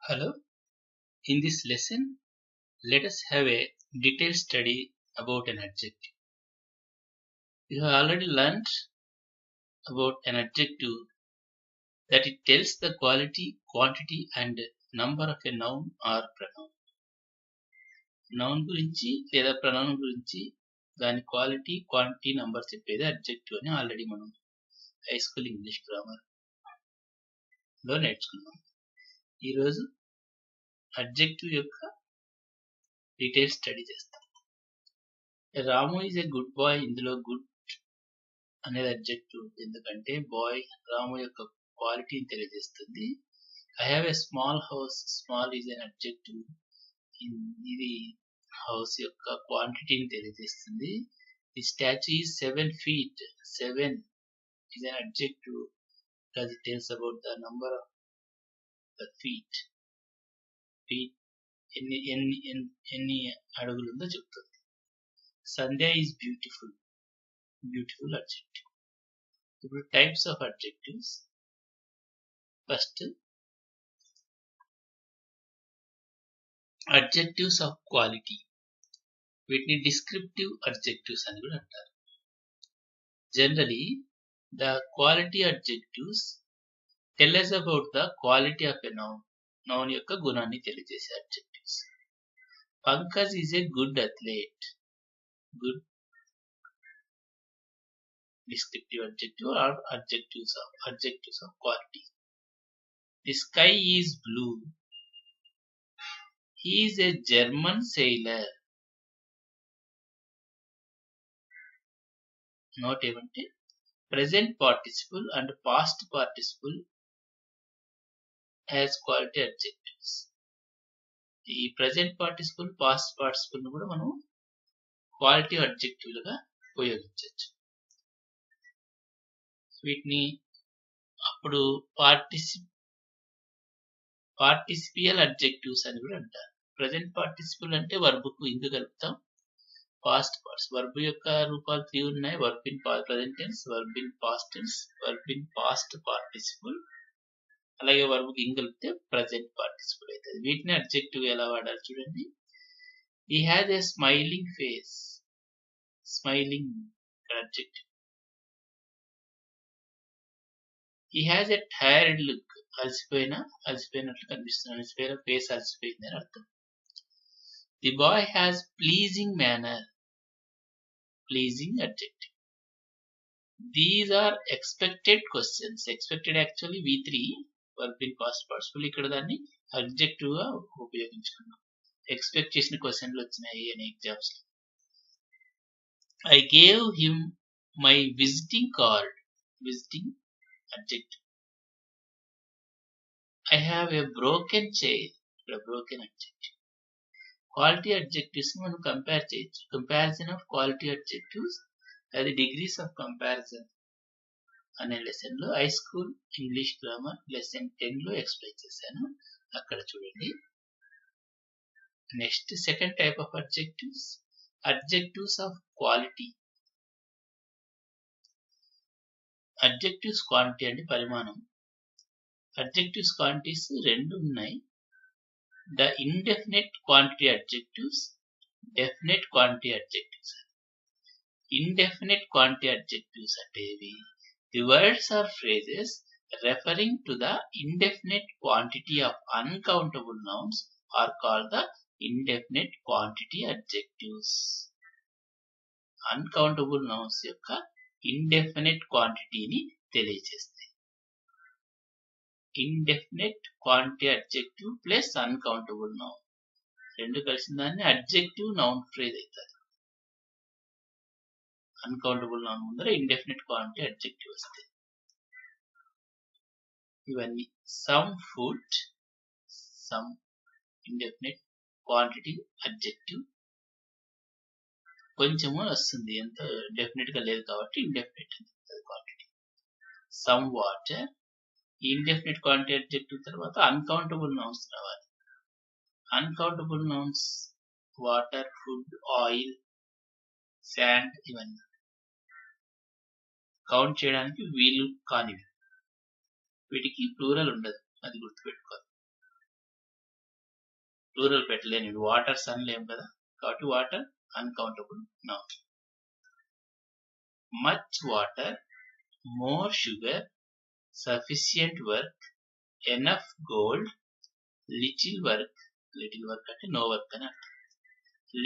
Hello, in this lesson, let us have a detailed study about an adjective. You have already learned about an adjective that it tells the quality, quantity and number of a noun or pronoun. Noun గురించి లేదా pronoun గురించి దాని quality, quantity, number చెప్పేది adjective అని already మనం high school English grammar లో నేర్చుకున్నాం. ఈరోజు అడ్జెక్టివ్ యొక్క డీటెయిల్ స్టడీ చేస్తాం. రాము ఈజ్ ఏ గుడ్ బాయ్. ఇందులో గుడ్ అనేది అడ్జెక్టివ్, ఎందుకంటే బాయ్ రాము యొక్క క్వాలిటీని తెలియజేస్తుంది. I have a small house. Small is an adjective, ఇది హౌస్ యొక్క క్వాంటిటీని తెలియజేస్తుంది. The statue is 7 feet. 7 is an adjective because it tells about the number of the feet. feet ఎన్ని అడుగులు ఉందో చెప్తుంది. Sandhya is beautiful. Beautiful adjective. ఇప్పుడు types of adjectives. First, adjectives of quality. వీటిని డిస్క్రిప్టివ్ అడ్జెక్టివ్స్ అని కూడా అంటారు. Generally the quality adjectives tell us about the quality of a noun. Noun యొక్క గుణాన్ని తెలియజేసే adjectives. Pankaj is a good athlete. Good descriptive adjective or adjectives of quality. The sky is blue. He is a German sailor. Note ఏమంటే present participle and past participle as quality adjectives. ఈ present participle, past participle ను కూడా మనం quality అడ్జెక్టివ్లుగా ఉపయోగించవచ్చు. వీటిని అప్పుడు పార్టిసిపియల్ adjectives అని కూడా అంటారు. ప్రజెంట్ పార్టిసిపల్ అంటే వర్బ్ కు ఇంక కలుపుతాం. పాస్ట్ పార్ట్స్ వర్బ్ యొక్క రూపాలు 3 ఉన్నాయి. Verb in present tense, verb in past tense, verb in past participle, అలాగే వర్బ్ కి ఇంక కలిపితే ప్రజెంట్ పార్టిసిపల్ అవుతుంది. వీటిని అడ్జెక్టివ్ ఎలా వాడాలి చూడండి. He has a smiling face. Smiling adjective. He has a tired look. అలసిపోయినట్లు కనిపిస్తున్నాడు. అలసిపోయిన ఫేస్ అలసిపోయింది అని అర్థం. The boy has pleasing manner. Pleasing adjective. These are expected questions. Expected actually V3, verb in past participle. ఇక్కడ దాన్ని adjective గా ఉపయోగించుకున్నాం. Expect చేసిన క్వశ్చన్లు వచ్చినాయి అని ఎగ్జామ్స్ లో. I gave him my visiting card. Visiting adjective. I have a broken chair. Broken adjective. Quality adjectives మనం compare చేయొచ్చు. కంపారిజన్ ఆఫ్ క్వాలిటీ అడ్జెక్టివ్స్, అది డిగ్రీస్ ఆఫ్ కంపారిజన్ అనే లెసన్ లో high school English grammar lesson 10 లో explain చేశాను. అక్కడ చూడండి. Next, second type of adjectives, adjectives of quality. Adjectives quantity అంటే పరిమాణం. అడ్జెక్టివ్స్ క్వాంటిటీస్ రెండు ఉన్నాయి. The indefinite quantity adjectives, definite quantity adjectives. Indefinite quantity adjectives అంటే ఇవి the words or phrases referring to the indefinite quantity of uncountable nouns are called the indefinite quantity adjectives. Uncountable nouns యొక్క indefinite quantityని తెలియజేస్తాయి. Indefinite quantity adjective plus uncountable noun రెండు కలిసిన దాన్ని adjective noun phrase అవుతుంది. Uncountable noun ముందర indefinite quantity adjective వస్తాయి. ఇవన్నీ some food, some indefinite quantity adjective. కొంచెము వస్తుంది, ఎంత డెఫినెట్ గా లేదు కాబట్టి indefinite quantity. Some water, indefinite quantity adjective తర్వాత అన్కౌంటబుల్ నౌన్స్ రావాలి. Uncountable nouns water, food, oil, sand ఇవన్నీ కౌంట్ చేయడానికి వీలు కానివి. వీటికి ప్లూరల్ ఉండదు, అది గుర్తుపెట్టుకోవాలి. ప్లూరల్ పెట్టలేని వాటర్స్ అనలేం కదా, కాబట్టి water uncountable noun. Much water, more sugar, sufficient work, enough gold, little work అంటే నో వర్క్ అని అర్థం.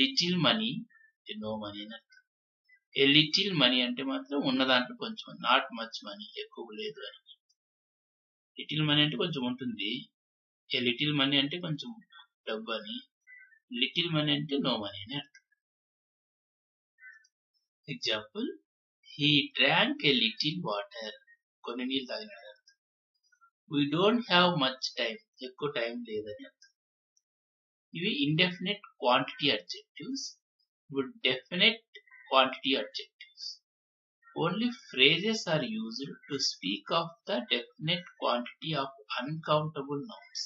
లిటిల్ మనీ అంటే నో మనీ అని అర్థం. ఏ లిటిల్ మనీ అంటే మాత్రం ఉన్న దాంట్లో కొంచెం, నాట్ మచ్ మనీ ఎక్కువ లేదు అని. లిటిల్ మనీ అంటే కొంచెం ఉంటుంది, ఏ లిటిల్ మనీ అంటే కొంచెం డబ్బు అని, లిటిల్ మనీ అంటే నో మనీ అని అర్థం. Example, he drank a little water, కొన్ని నీళ్ళు తాగినాడు అర్థం. We don't have much time, ఎక్కువ టైం లేదని అర్థం. ఇవి ఇండెఫినెట్ క్వాంటిటీ అడ్జెక్టివ్స్. ఇప్పుడు definite quantity adjectives. Only phrases are used to speak of the definite quantity of uncountable nouns.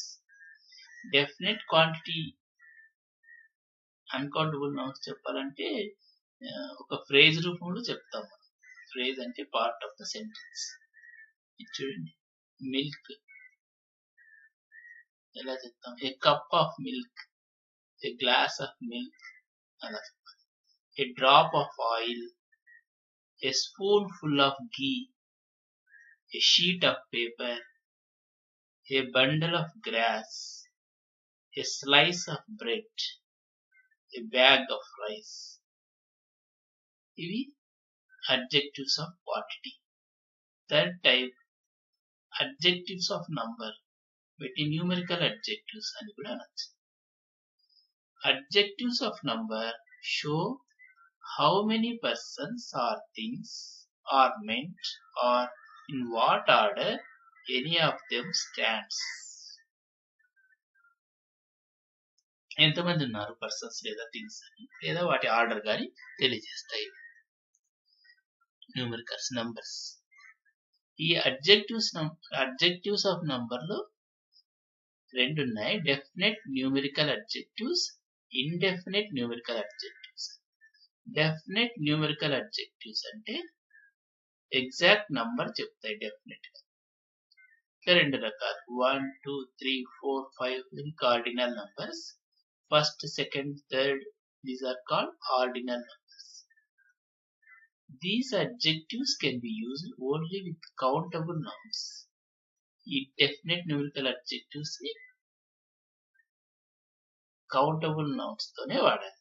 Definite quantity uncountable nouns చెప్పాలంటే ఒక ఫ్రేజ్ రూపంలో చెప్తాం. ఫ్రేజ్ అంటే పార్ట్ ఆఫ్ ద సెంటెన్స్. చూడండి, మిల్క్ ఎలా చెప్తాం, a cup of milk, A glass of milk అలా చెప్పాలి. A drop of oil, a spoonful of ghee, a sheet of paper, a bundle of grass, a slice of bread, a bag of rice. ఇవి adjectives of quantity. Third type, adjectives of number. వీటి numerical adjectives అని కూడా అనొచ్చు. Adjectives of number show how many persons or things are meant or in what order any of them stands. ఎంతమంది ఉన్నారు persons లేదా things అని, లేదా వాటి ఆర్డర్ కానీ తెలియజేస్తాయి. Numericals, numbers. ఈ అడ్జెక్టివ్స్ ఆఫ్ నంబర్ లో రెండు ఉన్నాయి, definite numerical adjectives, indefinite numerical adjectives. Definite numerical adjectives అంటే ఎగ్జాక్ట్ నంబర్ చెప్తాయి డెఫినెట్ గా. ఇంకా రెండు రకాలు, 1 2 3 4 5 cardinal numbers. First, second, third, these are called ordinal numbers. These adjectives can be used only with countable nouns. ఈ definite numerical adjectives ని countable nouns తోనే వాడాలి.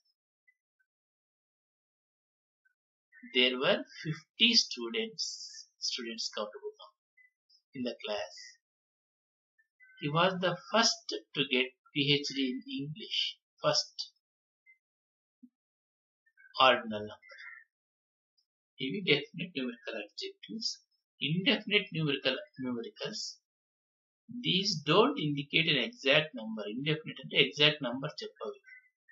There were 50 students countable now in the class. He was the first to get PhD in English. First, ordinal number. Ivi definite numerical adjectives. Indefinite numericals. These don't indicate an exact number. Indefinite ante exact number cheppavi.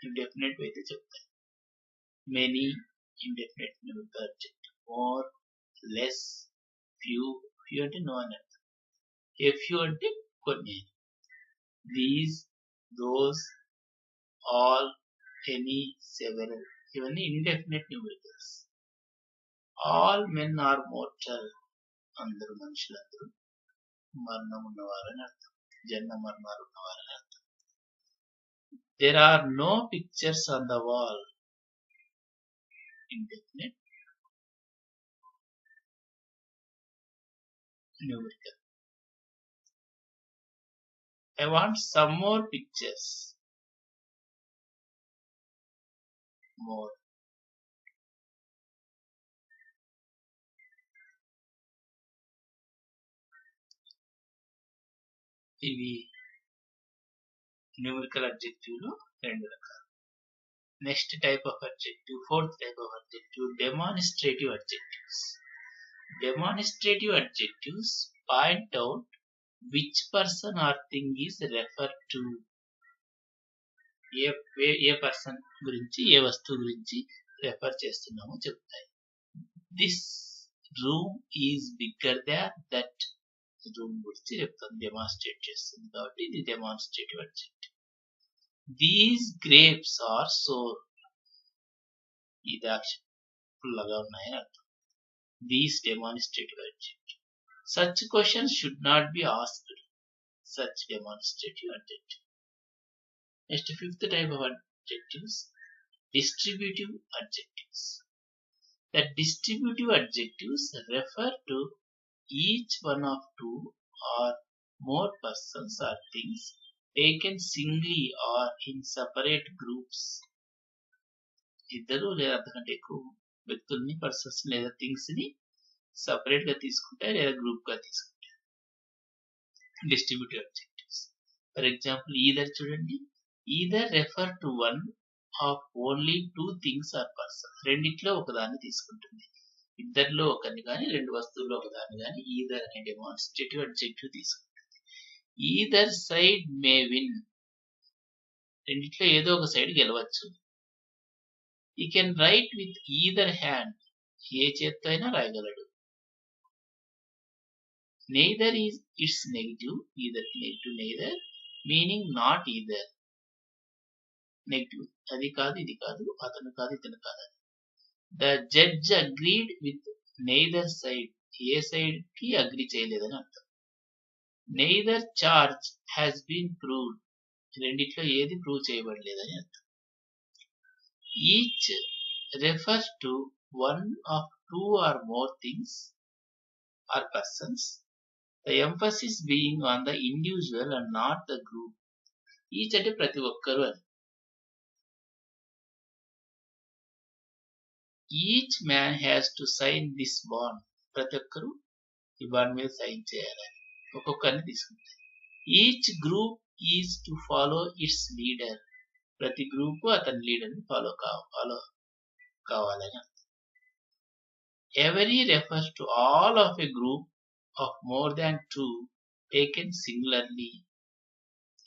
Indefinite aithe cheptayi. Many, indefinite numerical adjective. More, less, few అంటే no అని అర్థం. A few అంటే కొన్ని. These, those, all, any, several ఇవన్నీ indefinite numericals. All men are mortal. అందరూ మనుషులందరూ మరణం ఉన్నవారని అర్థం, జన్మ మరణాలు ఉన్నవారని అర్థం. There are no pictures on the wall. Indefinite numerical. I want some more pictures. More. ఇవి న్యూమరికల్ అడ్జెక్టివ్ లో రెండు రకాలు. Next type of adjective, fourth type of adjective, demonstrative adjectives. Demonstrative adjectives point out which person or thing is referred to. ఏ person గురించి, ఏ వస్తువు గురించి refer చేస్తున్నామో చెప్తాయి. This room is bigger than that. Room గురించి చెప్తాను, డెమాన్స్ట్రేట్ చేస్తుంది కాబట్టి ఇది demonstrative adjective. These grapes are sour. ఈ ద్రాక్ష పుల్లగా ఉన్నాయని అర్థం. These demonstrative adjective. Such questions should not be asked. Such demonstrative adjective. Next, fifth type of adjectives, distributive adjectives. The distributive adjectives refer to each one of two or more persons or things taken singly or in separate groups. ఇద్దరు లేదా అంతకంటే ఎక్కువ వ్యక్తుల్ని, persons లేదా things ని separate గా తీసుకుంటే లేదా గ్రూప్ గా తీసుకుంటే distributive adjectives. For example, either చూడండి. Either refer to one of only two things or persons. రెండిట్లో ఒకదాన్ని తీసుకుంటుంది. ఇద్దరిలో ఒకరిని కానీ రెండు వస్తువుల్లో ఒకదాన్ని కానీ ఈదర్ అనే డెమాన్స్ట్రేటివ్ అడ్జెక్టివ్ తీసుకుంటుంది. Either side may win. రెండిట్లో ఏదో ఒక సైడ్ గెలవచ్చు. He can write with either hand. ఏ చేత్తో అయినా రాయగలడు. Neither is it's negative. Either negative neither meaning not either. Negative, అది కాదు ఇది కాదు, అతను కాదు ఇతను కాదు. The judge agreed with neither side. ఏ సైడ్ కి అగ్రీ చేయలేదని అర్థం. Neither charge has been proved. రెండిట్లో ఏది ప్రూవ్ చేయబడలేదని అర్థం. Each refers to one of two or more things or persons, the emphasis being on the individual and not the group. Each అంటే ప్రతి ఒక్కరు అని. Each man has to sign this bond. ప్రతి ఒక్కరు ఈ బాండ్ మీద సైన్ చేయాలని ఒక్కొక్కరిని తీసుకుంటారు. Each group is to follow it's leader. ప్రతి గ్రూప్ అతని లీడర్ని ఫాలో కావాలని. Every refers to all of a group of more than two taken singularly.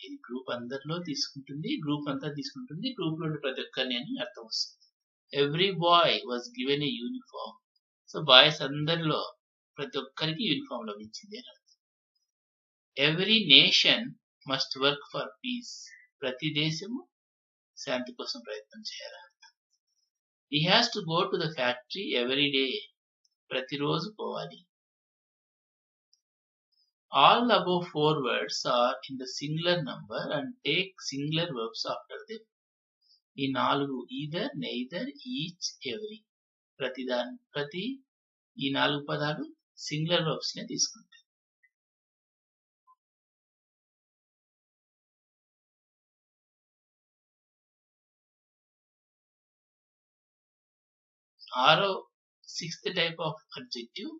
ఇది గ్రూప్ అందరిలో తీసుకుంటుంది, గ్రూప్ అంతా తీసుకుంటుంది, గ్రూప్ లో ప్రతి ఒక్కరిని అని అర్థం వస్తుంది. Every bye was given a uniform. So boys అందరిలో ప్రతి ఒక్కరికి యూనిఫామ్ లభించింది అని అర్థం. Every nation must work for piece. ప్రతి దేశము శాంతి కోసం ప్రయత్నం చేయాలి. He has to go to the factory every day. ప్రతిరోజు పోవాలి. All above four words are in the singular number and take singular verbs after them. ఈ నాలుగు ఈదర్, నెయిదర్, ఈచ్, ఎవరీ, ప్రతి ఈ నాలుగు పదాలు సింగులర్ వర్బ్స్ నే తీసుకుంటాయి. Sixth type of adjective,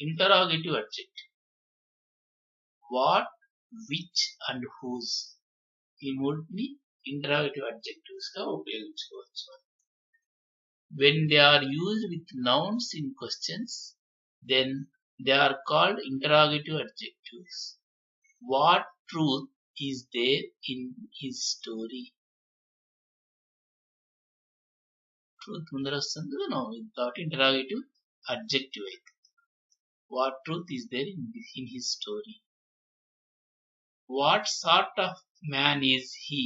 interrogative adjective. What, which and whose. ఈ మూడుని interrogative adjectives గా ఉపయోగించుకోవచ్చు. When they are used with nouns in questions, then they are called interrogative adjectives. What truth is there in his story? Truth ముందర వస్తుంది కాబట్టి interrogative adjective అయితే. What truth is there in his story. What sort of man is he.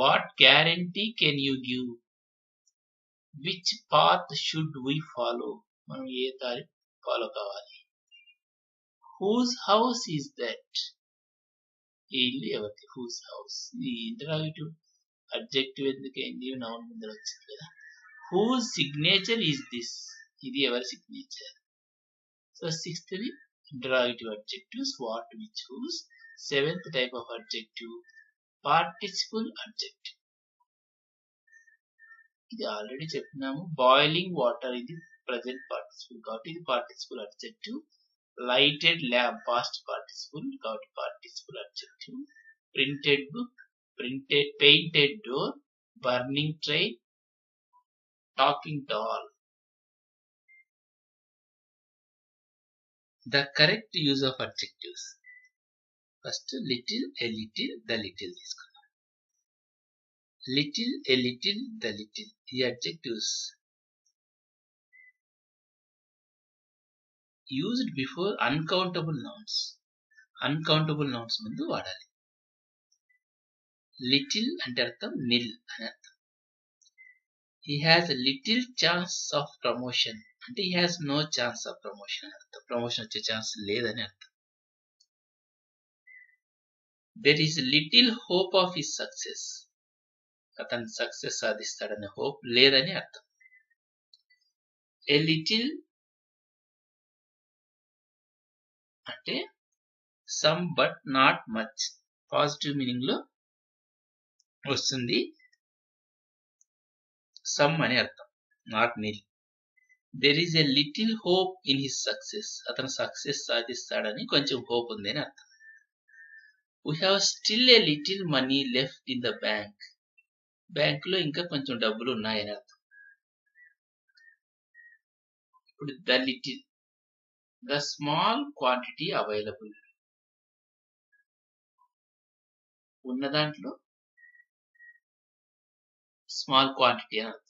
What guarantee can you give. Which path should we follow. మనం ఏ దారి follow కావాలి. Whose house is that. ఈ ఇల్లు ఎవరిది. Whose house. ఈ interrogative adjective ఎందుకైంది, noun ముందర వచ్చింది కదా. Whose signature is this. ఇది ఎవరి signature. So sixth interrogative adjectives, what, which, whose. Seventh type of adjective, participle adjective. ఇది ఆల్రెడీ చెప్పినాము. బాయిలింగ్ వాటర్ ఇది ప్రెజెంట్ పార్టిసిపుల్ కాబట్టి ఇది participle adjective. Lighted lamp past participle కాబట్టి participle adjective. Printed book, painted door, burning train, talking doll. The correct use of adjectives. First, little, a little, the little. Little, a little, the little. The adjectives used before uncountable nouns. Uncountable nouns ముందు వాడాలి. Little అంటే అర్థం nil అని అర్థం. He has little chance of promotion అంటే he has no chance of promotion అని అర్థం. Promotion వచ్చే ఛాన్స్ లేదని అర్థం. there is little hope of his success. అతను సక్సెస్ సాధిస్తాడనే హోప్ లేదని అర్థం. ఏ లిటిల్ అంటే some but not much positive meaning లో వస్తుంది. సమ్ అని అర్థం, not nil. There is a little hope in his success. అతను సక్సెస్ సాధిస్తాడని కొంచెం హోప్ ఉంది అని అర్థం. We have still a little money left in the bank. Bank లో ఇంకా కొంచెం డబ్బులు ఉన్నాయని అర్థం. ఇప్పుడు the little, the small quantity available. ఉన్న దాంట్లో స్మాల్ క్వాంటిటీ అని అర్థం.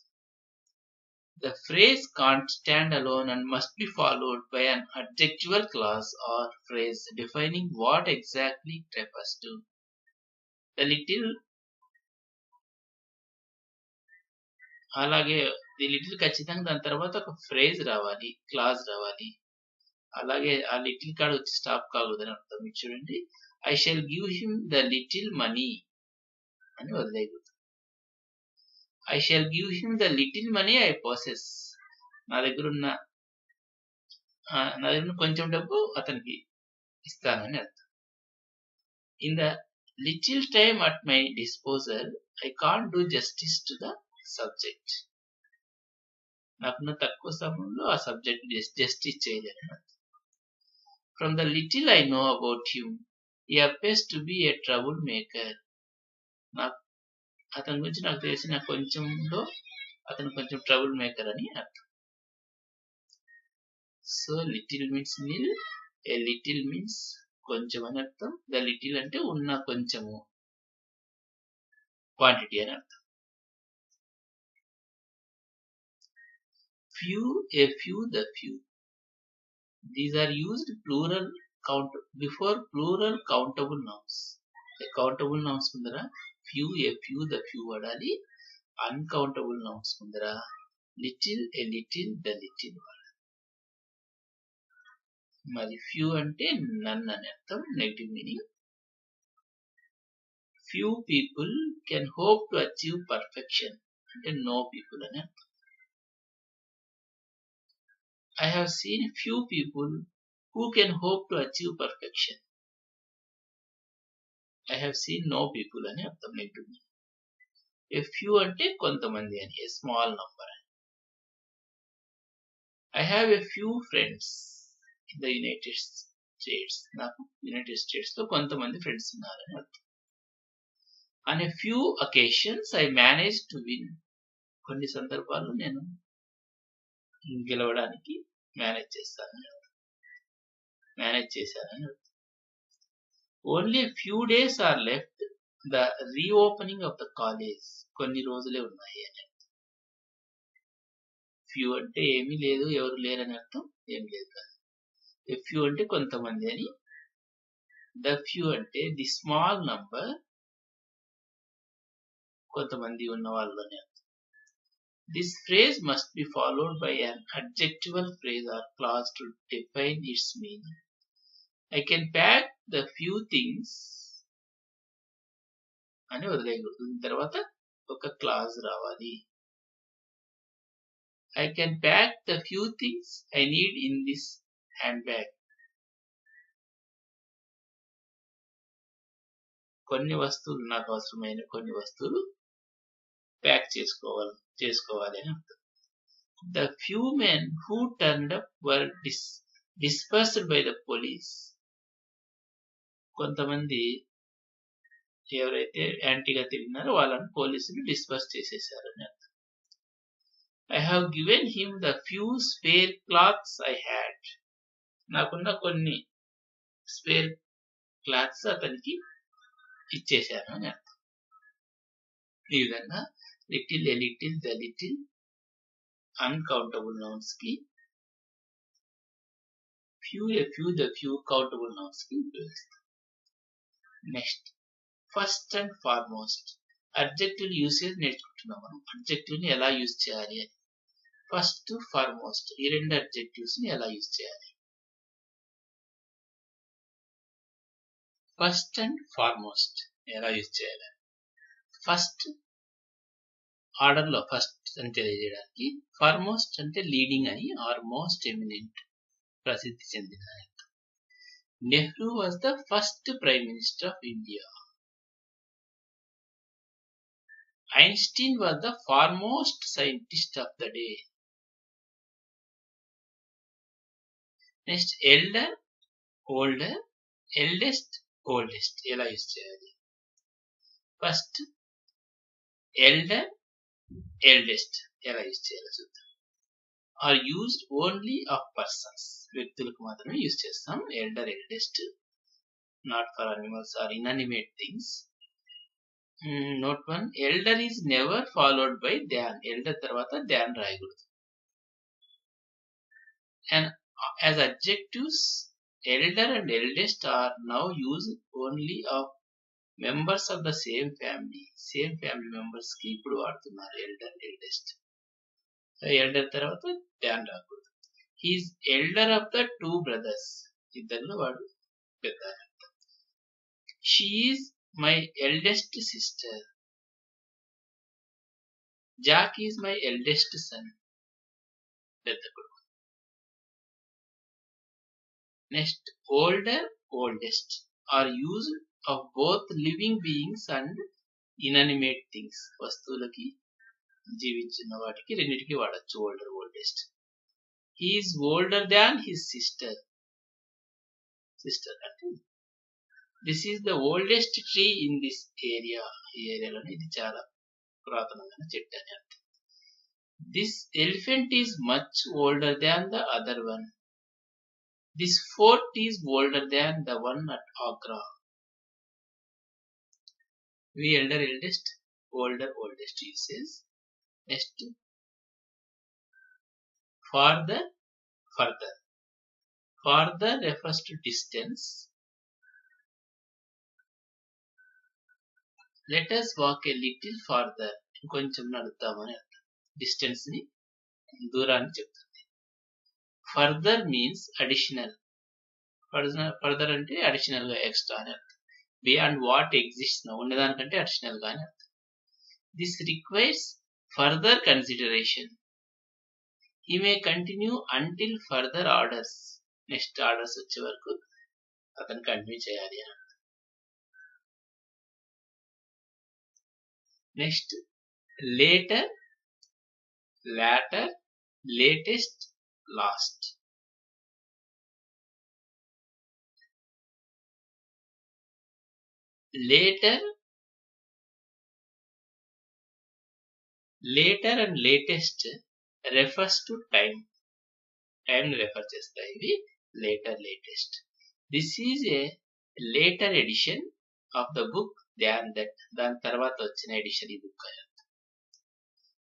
The phrase can't stand alone and must be followed by an adjectival clause or phrase defining what exactly it refers to. The little, అలాగే the little ఖచ్చితంగా దాని తర్వాత ఒక phrase రావాలి, క్లాజ్ రావాలి. అలాగే ఆ లిటిల్ కాడ వచ్చి స్టాప్ కాకూడదని అర్థం. మీరు చూడండి, I shall give him the little money అని వదిలేయకూడదు. I shall give him the little money I possess. నా దగ్గర ఉన్న కొంచెం డబ్బు అతనికి ఇస్తానని అర్థం. In the little time at my disposal, I can't do justice to the subject. నాకున్న తక్కువ సమయంలో ఆ సబ్జెక్ట్ జస్టిస్ చేయలేని అర్థం. From the little I know about him, he appears to be a trouble maker. అతని గురించి నాకు తెలిసిన కొంచెంలో అతను కొంచెం ట్రబుల్ మేకర్ అని అర్థం. So little means nil, a little means కొంచెం అని అర్థం. ద లిటిల్ అంటే ఉన్న కొంచెము, క్వాంటిటీ అని అర్థం. Few, a few, the few. These are used plural before plural countable nouns. Countable nouns ముందర few, a few, the few వాడాలి. అన్కౌంటబుల్ నౌన్స్ ముందర little, a little, the little వాడాలి. మరి ఫ్యూ అంటే నన్ అని అర్థం, negative meaning. Few people can hope to achieve perfection అంటే no people అని అర్థం. I have seen few people who can hope to achieve perfection. I have seen no people అని అర్థం, నెగటివ్ మీనింగ్. A few అంటే కొంతమంది అని, a small number అని. I have a few friends in the United States. నాకు United states లో కొంతమంది friends ఉన్నారని అర్థం. On a few occasions I managed to win. కొన్ని సందర్భాల్లో నేను గెలవడానికి మేనేజ్ చేశానని అర్థం. Only a few days are left the reopening of the college. కొన్ని రోజులే ఉన్నాయి అని అర్థం. ఫ్యూ అంటే ఏమీ లేదు, ఎవరు లేరని అర్థం, ఏం లేదు కాదు. A few అంటే కొంతమంది అని. The few అంటే ది స్మాల్ నంబర్, కొంతమంది ఉన్న వాళ్ళు అని అర్థం. This phrase must be followed by an adjectival phrase or clause to define its meaning. I can pack the few things అని వదిలేయకూడదు, తర్వాత ఒక క్లాజ్ రావాలి. I can pack the few things I need in this handbag. కొన్ని వస్తువులు, నాకు అవసరమైన కొన్ని వస్తువులు ప్యాక్ చేసుకోవాలి అని అర్థం. The few men who turned up were dispersed by the police. కొంతమంది ఎవరైతే యాంటీగా తిరిగినారో వాళ్ళని పోలీసులు డిస్పర్స్ చేసేసారని అర్థం. I have given him the few spare cloths I had. నాకున్న కొన్ని స్పేర్ క్లాత్స్ అతనికి ఇచ్చేశాను అని అర్థం. ఈ విధంగా little, a little, the little uncountable nouns కి, few, a few, the few countable nouns కి ఉపయోగిస్తాం. Next, first and foremost. Adjective usage నేర్చుకుంటున్నాం మనం. అడ్జెక్టివ్ ని ఎలా యూజ్ చేయాలి అని. ఫస్ట్, ఫార్మోస్ట్, ఈ రెండు అడ్జెక్టివ్స్ ని ఎలా యూజ్ చేయాలి. ఫస్ట్ అండ్ ఫార్మోస్ట్ ఎలా యూజ్ చేయాలి? ఫస్ట్ ఆర్డర్ లో ఫస్ట్ అని తెలియజేయడానికి, ఫార్మోస్ట్ అంటే లీడింగ్ అని ఆర్ మోస్ట్ ఎమినెంట్, ప్రసిద్ధి చెందిన. Nehru was the first prime minister of India. Einstein was the foremost scientist of the day. Next, elder, older, eldest, oldest. ఎలా యూజ్ చేయాలి? ఫస్ట్ elder, eldest ఎలా యూజ్ చేయాలో చూద్దాం. Are used only of persons, వ్యక్తులకు మాత్రమే use చేస్తాం. elder, eldest, not for animals or inanimate things. Note 1, elder is never followed by than. Elder తర్వాత than రాయకూడదు. And as adjectives, elder and eldest are now used only of members of the same family. Same family members కి ఇప్పుడు వాడుతున్నారు elder, eldest. elder తర్వాత than రాకూడదు. He is elder of the two brothers. ఇద్దరిలో వాడు పెద్ద. She is my eldest sister. Jack is my eldest son. పెద్ద కొడుకు. Next, older, oldest are used of both living beings and inanimate things. వస్తువులకి, జీవించిన వాటికి రెండింటికి వాడచ్చు older, oldest. He is older than his sister. Sister అంటే this is the oldest tree in this area. ఈ ఏరియాలోనే ఇది చాలా పురాతనమైన చెట్టు అని అర్థం. This elephant is much older than the other one. This fort is older than the one at Agra. We elder, eldest, older, oldest uses. Next, farther, further. Farther refers to distance. Let us walk a little farther. కొంచెం నడుద్దామని అర్థం. Distance ని, దూరాన్ని చెప్తుంది. Further means additional. Further అంటే additional గా, extra అని అర్థం. Beyond what exists now, ఉన్నదానికంటే అడిషనల్ గా అని అర్థం. This requires further consideration. He may continue until further orders. Next orders వచ్చే వరకు అతను కంటిన్యూ చేయాలి అని అర్థం. Next later, latter, latest, last. Later and latest refers to time. Time ని రెఫర్ చేస్తాయి ఇవి. later, latest. This is a later edition of the book than that. దాని తర్వాత వచ్చిన ఎడిషన్ ఈ బుక్ అని.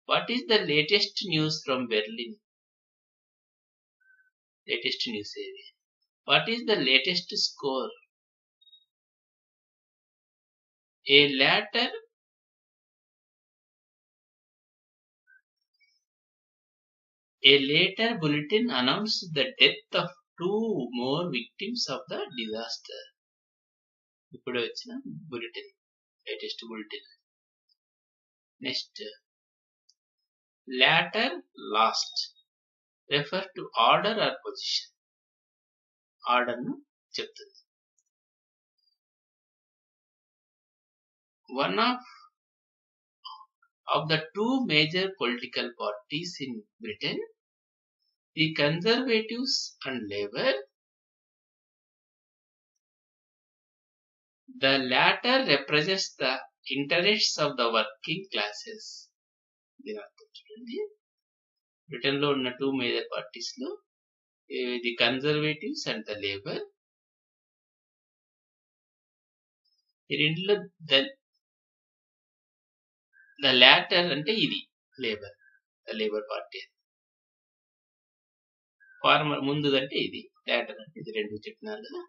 What is the latest news from Berlin? Latest news ఏది? What is the latest score? A later bulletin announced the death of 2 more victims of the disaster. ఇప్పుడు వచ్చిన bulletin, latest bulletin. Next latter, last refer to order or position. Order ను చెప్తుంది. One of the two major political parties in Britain, the Conservatives and Labour, the latter represents the interests of the working classes. దీని అర్థం చూడండి. Britain లో ఉన్న 2 major parties లో the Conservatives and the Labour. ఈ రెండులో ద లాటర్ అంటే ఇది Labour, the Labour Party. Former ముందుదంటే ఇది, లాటర్ అంటే ఇది. రెండు చెప్పినారు కదా,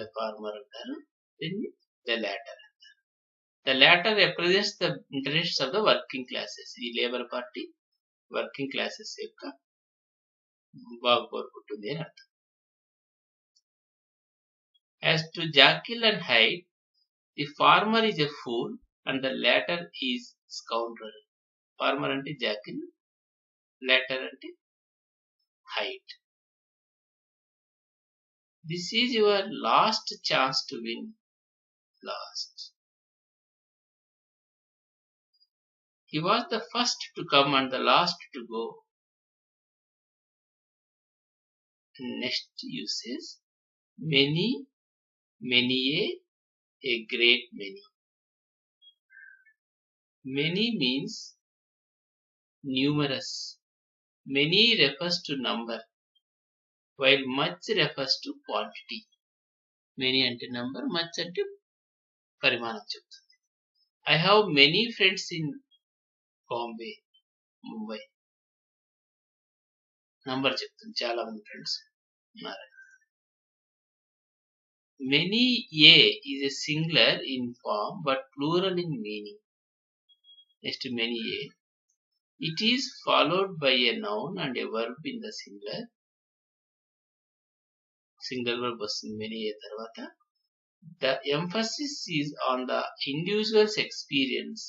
ద ఫార్మర్ అంటారు, దీన్ని ద లాటర్ అంటారు. The latter represents the interests of the working classes. ఈ లేబర్ పార్టీ వర్కింగ్ క్లాసెస్ యొక్క బాగు కోరుకుంటుంది అని అర్థం. As to Jekyll and Hyde, the former is a fool and the latter is scoundrel. Former ante Jekyll, latter ante Hyde. This is your last chance to win. Last. He was the first to come and the last to go. Next usage. Many, many a great many. Many means numerous. Many refers to number, while much refers to quantity. Many ante number, much ante పరిమాణం చెప్తుంది. I have many friends in Bombay, Mumbai. Number చెప్తుంది, చాలా మంది friends ఉన్నారు. Many a is a singular in form but plural in meaning. Next, many a. It is followed by a noun and a verb in the singular. Singular verb వస్తుంది many a తర్వాత. The emphasis is on the individual's experience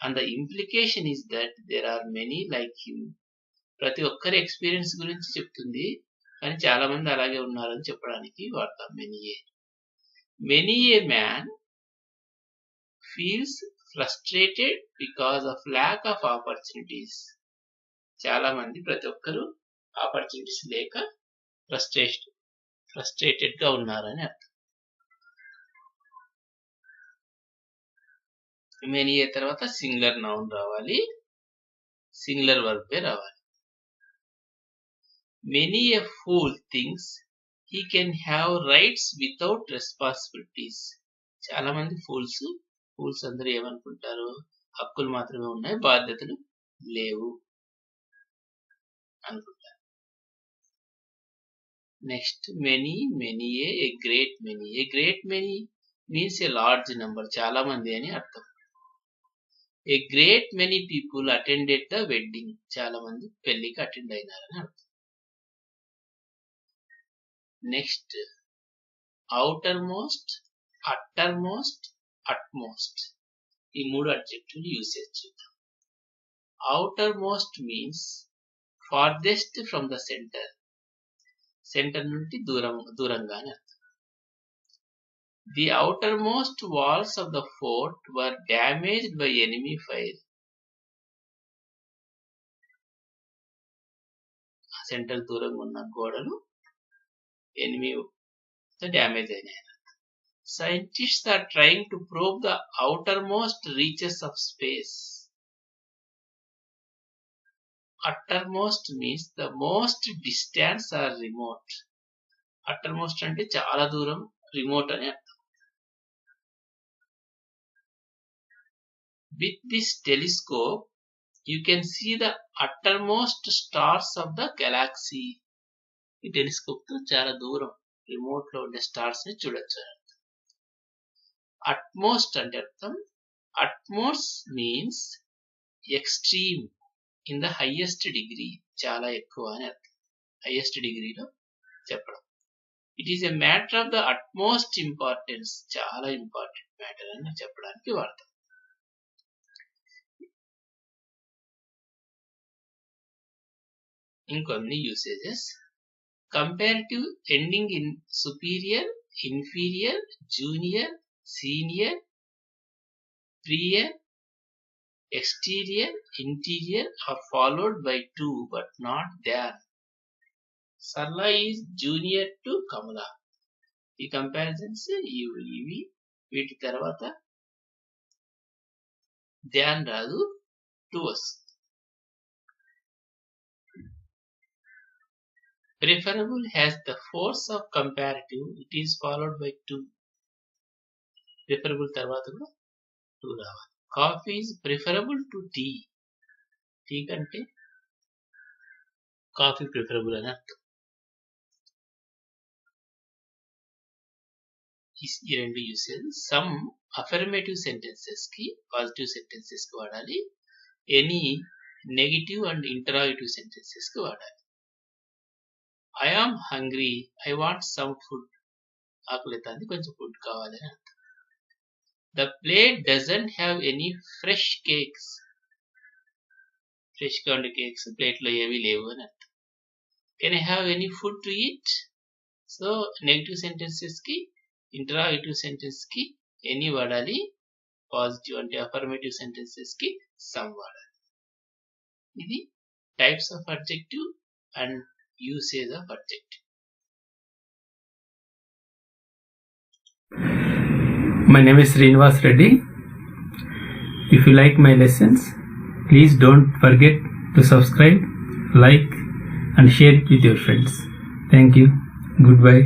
and the implication is that there are many like him. ప్రతి ఒక్కరి experience గురించి చెప్తుంది, కానీ చాలా మంది అలాగే ఉన్నారని చెప్పడానికి వాడతాం many a. Many a man feels frustrated because of lack of opportunities. చాలా మంది, ప్రతి ఒక్కరు ఆపర్చునిటీస్ లేక ఫ్రస్ట్రేటెడ్ గా ఉన్నారని అర్థం. మెనీ ఏ తర్వాత సింగులర్ నౌన్ రావాలి, సింగులర్ వర్బే రావాలి. Many A pool thinks he can have rights without responsibilities. చాలా మంది ఫూల్స్ అందరూ ఏమనుకుంటారు, హక్కులు మాత్రమే ఉన్నాయి, బాధ్యతలు లేవు అనుకుంటారు. Next many, many a great many. A great many means a large number, చాలా మంది అని అర్థం. A great many people attended the wedding. చాలా మంది పెళ్లికి అటెండ్ అయినారని అర్థం. Next outer most, utter most, utmost. ఈ మూడు అడ్జెక్టివ్ యూసేజ్ చూద్దాం. Outer most means farthest from the center. Centre నుండి దూరంగా అని అర్థం. The outermost walls of the fort were damaged by enemy fire. Centre దూరంగా ఉన్న గోడలు ఎనిమీ డ్యామేజ్ అయినాయి. Scientists are trying to probe the outermost reaches of space. Uttermost means the most distant or remote. Uttermost అంటే చాలా దూరం, remote అని అర్థం. With this telescope, you can see the uttermost stars of the galaxy. ఈ telescope తో చాలా దూరం, remote లో ఉండే స్టార్స్ ని చూడొచ్చు. అట్మోస్ట్ అంటే అర్థం, utmost means extreme in the highest degree, చాలా ఎక్కువ అని అర్థం. హైయెస్ట్ డిగ్రీలో చెప్పడం. It is a matter of the utmost importance, చాలా ఇంపార్టెంట్ మ్యాటర్ అని చెప్పడానికి వాడతాం. ఇంకొన్ని usages. Comparative ending in superior, inferior, junior, senior, prior, exterior, interior are followed by to but not than. Sarla is junior to Kamala. ఈ comparisons ఇవి. వీటి తర్వాత ధ్యాన్ రాదు, టు వస్తుంది. Preferable has the force of comparative. It is followed by to. Preferable తర్వాత కూడా to రావాలి. Coffee is preferable to tea. Tea కంటే కాఫీ ప్రిఫరబుల్ అని అర్థం. ఈ రెండు యూసేజ్. సమ్ అఫర్మేటివ్ సెంటెన్సెస్ కి, పాజిటివ్ సెంటెన్సెస్ కి వాడాలి. Any negative and interrogative sentences కి వాడాలి. I am hungry, I want some food. ఆకలితాంది, కొంచెం ఫుడ్ కావాలని అర్థం. The plate doesn't have any fresh cakes. Fresh గా ఉండే కేక్స్ ప్లేట్లో ఏవి లేవు అని అర్థం. Can I have any food to eat? So negative sentences కి, ఇంటరాగేటివ్ సెంటెన్స్ కి ఎనీ వాడాలి. పాజిటివ్ అంటే అఫర్మేటివ్ సెంటెన్సెస్ కి సమ్ వాడాలి. ఇది types of adjective and usage of adjective. My name is Srinivas Reddy. If you like my lessons, please don't forget to subscribe, like and share it with your friends. Thank you. Goodbye.